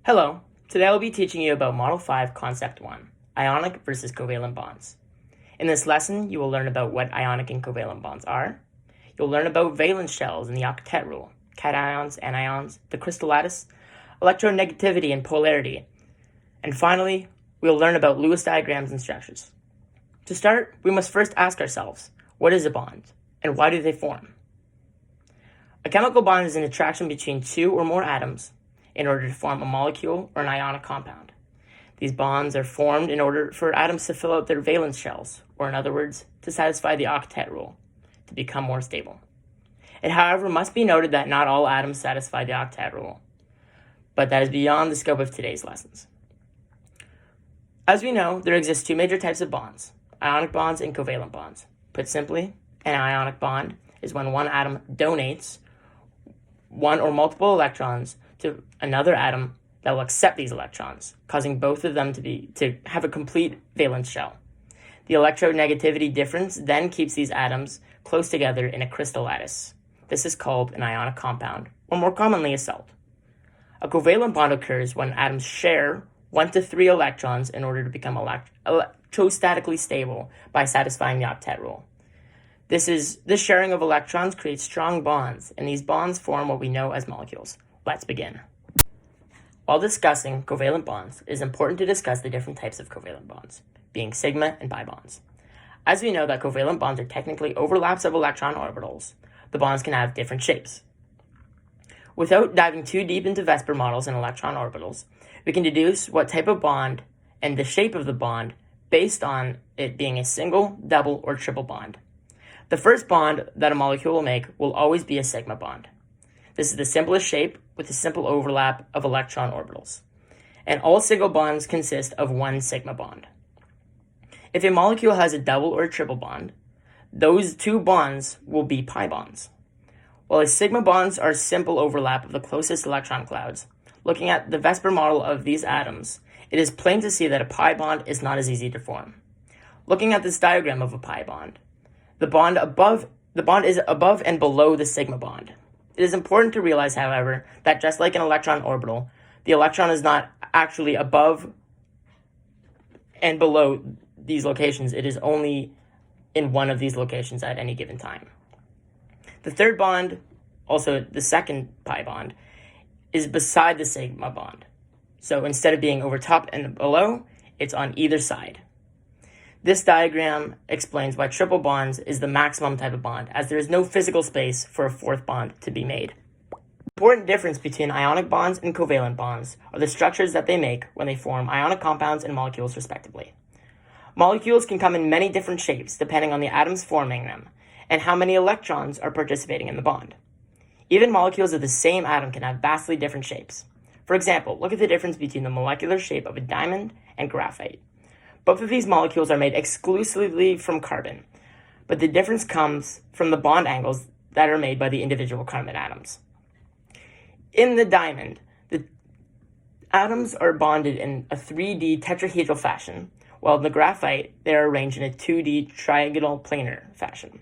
Hello, today I will be teaching you about Model 5 Concept 1, ionic versus covalent bonds. In this lesson, you will learn about what ionic and covalent bonds are. You'll learn about valence shells and the octet rule, cations, anions, the crystal lattice, electronegativity and polarity. And finally, we'll learn about Lewis diagrams and structures. To start, we must first ask ourselves, what is a bond, and why do they form? A chemical bond is an attraction between two or more atoms in order to form a molecule or an ionic compound. These bonds are formed in order for atoms to fill out their valence shells, or in other words, to satisfy the octet rule, to become more stable. It, however, must be noted that not all atoms satisfy the octet rule, but that is beyond the scope of today's lessons. As we know, there exist two major types of bonds, ionic bonds and covalent bonds. Put simply, an ionic bond is when one atom donates one or multiple electrons to another atom that will accept these electrons, causing both of them to have a complete valence shell. The electronegativity difference then keeps these atoms close together in a crystal lattice. This is called an ionic compound, or more commonly a salt. A covalent bond occurs when atoms share 1 to 3 electrons in order to become electrostatically stable by satisfying the octet rule. This sharing of electrons creates strong bonds, and these bonds form what we know as molecules. Let's begin. While discussing covalent bonds, it is important to discuss the different types of covalent bonds, being sigma and pi bonds. As we know that covalent bonds are technically overlaps of electron orbitals, the bonds can have different shapes. Without diving too deep into VSEPR models and electron orbitals, we can deduce what type of bond and the shape of the bond based on it being a single, double, or triple bond. The first bond that a molecule will make will always be a sigma bond. This is the simplest shape with a simple overlap of electron orbitals. And all single bonds consist of one sigma bond. If a molecule has a double or a triple bond, those two bonds will be pi bonds. While a sigma bonds are simple overlap of the closest electron clouds, looking at the VSEPR model of these atoms, it is plain to see that a pi bond is not as easy to form. Looking at this diagram of a pi bond, the bond is above and below the sigma bond. It is important to realize, however, that just like an electron orbital, the electron is not actually above and below these locations. It is only in one of these locations at any given time. The third bond, also the second pi bond, is beside the sigma bond. So instead of being over top and below, it's on either side. This diagram explains why triple bonds is the maximum type of bond, as there is no physical space for a fourth bond to be made. The important difference between ionic bonds and covalent bonds are the structures that they make when they form ionic compounds and molecules respectively. Molecules can come in many different shapes depending on the atoms forming them and how many electrons are participating in the bond. Even molecules of the same atom can have vastly different shapes. For example, look at the difference between the molecular shape of a diamond and graphite. Both of these molecules are made exclusively from carbon, but the difference comes from the bond angles that are made by the individual carbon atoms. In the diamond, the atoms are bonded in a 3D tetrahedral fashion, while in the graphite, they are arranged in a 2D trigonal planar fashion.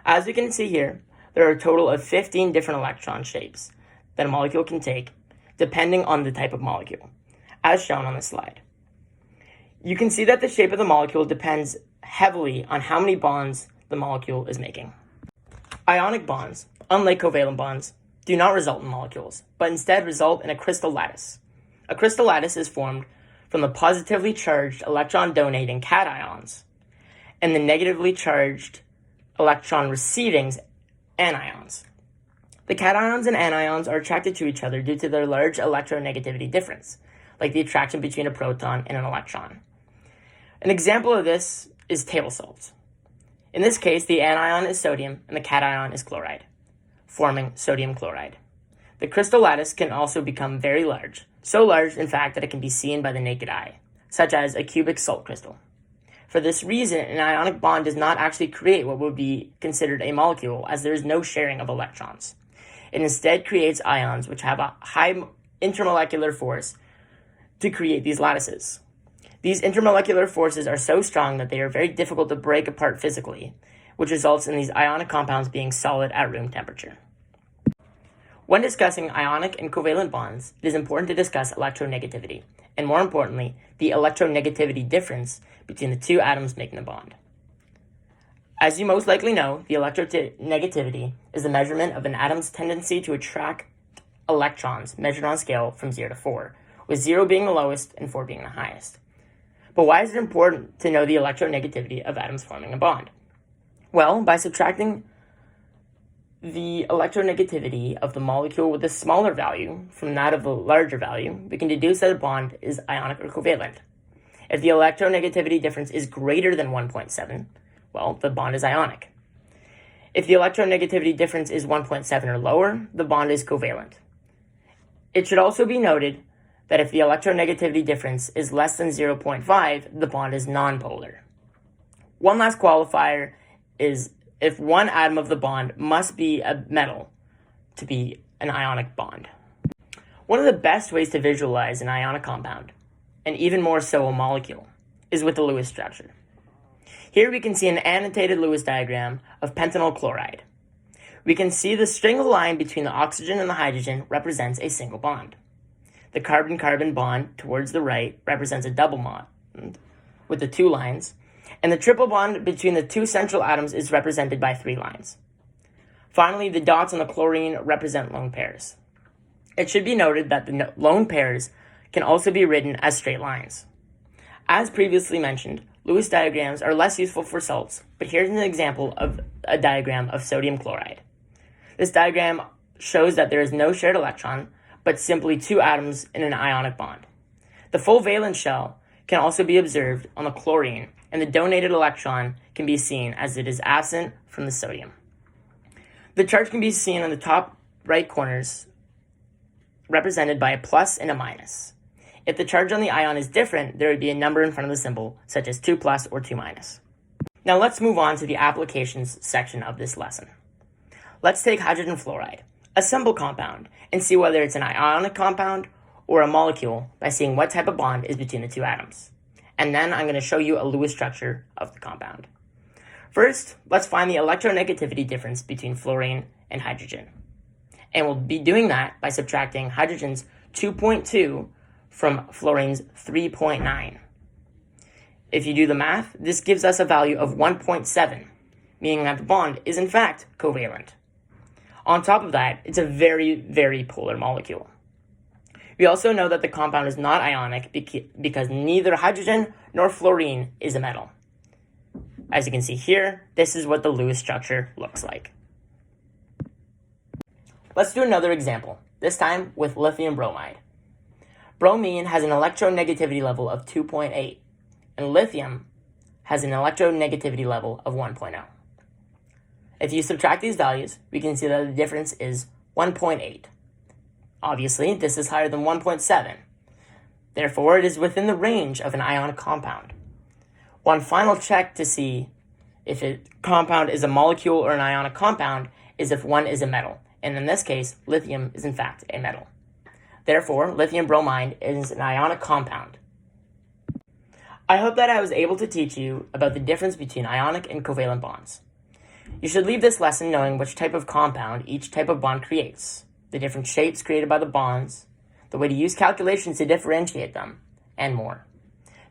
As we can see here, there are a total of 15 different electron shapes that a molecule can take, depending on the type of molecule, as shown on the slide. You can see that the shape of the molecule depends heavily on how many bonds the molecule is making. Ionic bonds, unlike covalent bonds, do not result in molecules, but instead result in a crystal lattice. A crystal lattice is formed from the positively charged electron-donating cations and the negatively charged electron-receiving anions. The cations and anions are attracted to each other due to their large electronegativity difference, like the attraction between a proton and an electron. An example of this is table salt. In this case, the anion is sodium and the cation is chloride, forming sodium chloride. The crystal lattice can also become very large, so large, in fact, that it can be seen by the naked eye, such as a cubic salt crystal. For this reason, an ionic bond does not actually create what would be considered a molecule, as there is no sharing of electrons. It instead creates ions which have a high intermolecular force to create these lattices. These intermolecular forces are so strong that they are very difficult to break apart physically, which results in these ionic compounds being solid at room temperature. When discussing ionic and covalent bonds, it is important to discuss electronegativity, and more importantly, the electronegativity difference between the two atoms making the bond. As you most likely know, the electronegativity is the measurement of an atom's tendency to attract electrons measured on a scale from 0 to 4, with 0 being the lowest and 4 being the highest. But why is it important to know the electronegativity of atoms forming a bond? Well, by subtracting the electronegativity of the molecule with a smaller value from that of the larger value, we can deduce that a bond is ionic or covalent. If the electronegativity difference is greater than 1.7, well, the bond is ionic. If the electronegativity difference is 1.7 or lower, the bond is covalent. It should also be noted that if the electronegativity difference is less than 0.5, the bond is nonpolar. One last qualifier is if one atom of the bond must be a metal to be an ionic bond. One of the best ways to visualize an ionic compound, and even more so a molecule, is with the Lewis structure. Here we can see an annotated Lewis diagram of pentenyl chloride. We can see the string line between the oxygen and the hydrogen represents a single bond. The carbon-carbon bond towards the right represents a double bond with the 2 lines, and the triple bond between the 2 central atoms is represented by 3 lines. Finally, the dots on the chlorine represent lone pairs. It should be noted that the lone pairs can also be written as straight lines. As previously mentioned, Lewis diagrams are less useful for salts, but here's an example of a diagram of sodium chloride. This diagram shows that there is no shared electron, but simply 2 atoms in an ionic bond. The full valence shell can also be observed on the chlorine, and the donated electron can be seen as it is absent from the sodium. The charge can be seen on the top right corners, represented by a plus and a minus. If the charge on the ion is different, there would be a number in front of the symbol, such as 2 plus or 2 minus. Now let's move on to the applications section of this lesson. Let's take hydrogen fluoride, a simple compound, and see whether it's an ionic compound or a molecule by seeing what type of bond is between the 2 atoms. And then I'm going to show you a Lewis structure of the compound. First, let's find the electronegativity difference between fluorine and hydrogen. And we'll be doing that by subtracting hydrogen's 2.2 from fluorine's 3.9. If you do the math, this gives us a value of 1.7, meaning that the bond is in fact covalent. On top of that, it's a very, very polar molecule. We also know that the compound is not ionic because neither hydrogen nor fluorine is a metal. As you can see here, this is what the Lewis structure looks like. Let's do another example, this time with lithium bromide. Bromine has an electronegativity level of 2.8, and lithium has an electronegativity level of 1.0. If you subtract these values, we can see that the difference is 1.8. Obviously, this is higher than 1.7. Therefore, it is within the range of an ionic compound. One final check to see if a compound is a molecule or an ionic compound is if one is a metal. And in this case, lithium is in fact a metal. Therefore, lithium bromide is an ionic compound. I hope that I was able to teach you about the difference between ionic and covalent bonds. You should leave this lesson knowing which type of compound each type of bond creates, the different shapes created by the bonds, the way to use calculations to differentiate them, and more.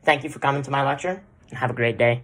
Thank you for coming to my lecture, and have a great day.